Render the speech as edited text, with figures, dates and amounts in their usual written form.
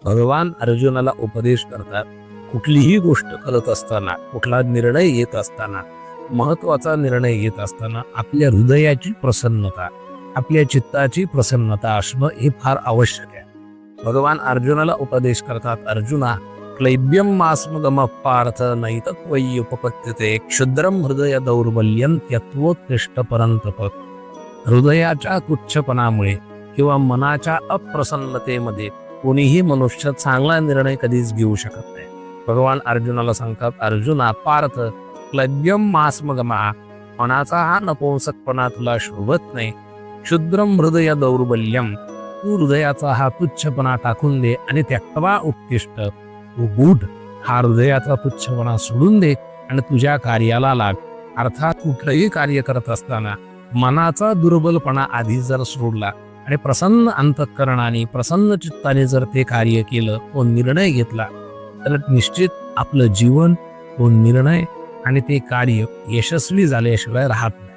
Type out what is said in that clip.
भगवान अर्जुनाला उपदेश करतात, कुठलीही गोष्ट करत असताना, कुठला निर्णय येत असताना, महत्वाचा निर्णय येत असताना आपल्या हृदयाची प्रसन्नता, आपल्या चित्ताची प्रसन्नता असणं हे फार आवश्यक आहे. भगवान अर्जुनाला उपदेश करतात, अर्जुना क्लैब्यम मास्मगम पार्थ नैतत्वयी उपपत्यते क्षुद्रम हृदय दौर्बल्यम त्यत्वोत्कृष्ट परंतप. हृदयाच्या तुच्छपणामुळे किंवा मनाच्या अप्रसन्नतेमध्ये कोणीही मनुष्य चांगला निर्णय कधीच घेऊ शकत नाही. भगवान अर्जुनाला सांगतात, अर्जुना पार्थ क्लैब्यम मास्मगमा, मनाचा हा नपुंसकपणा तुला शोभत नाही. क्षुद्रम हृदय दौर्बल्यम, तू हृदयाचा हा तुच्छपणा टाकून दे आणि त्यक्त्वा उत्कृष्ट, तू गूढ हा हृदयाचा तुच्छपणा सोडून दे आणि तुझ्या कार्याला लाग. अर्थात कुठलंही कार्य करत असताना मनाचा दुर्बलपणा आधी जर सोडला आणि प्रसन्न अंतःकरणाने प्रसन्न चित्ताने जर ते कार्य केलं, तो निर्णय घेतला, तर निश्चित आपलं जीवन, तो निर्णय आणि ते कार्य यशस्वी झाल्याशिवाय राहत नाही.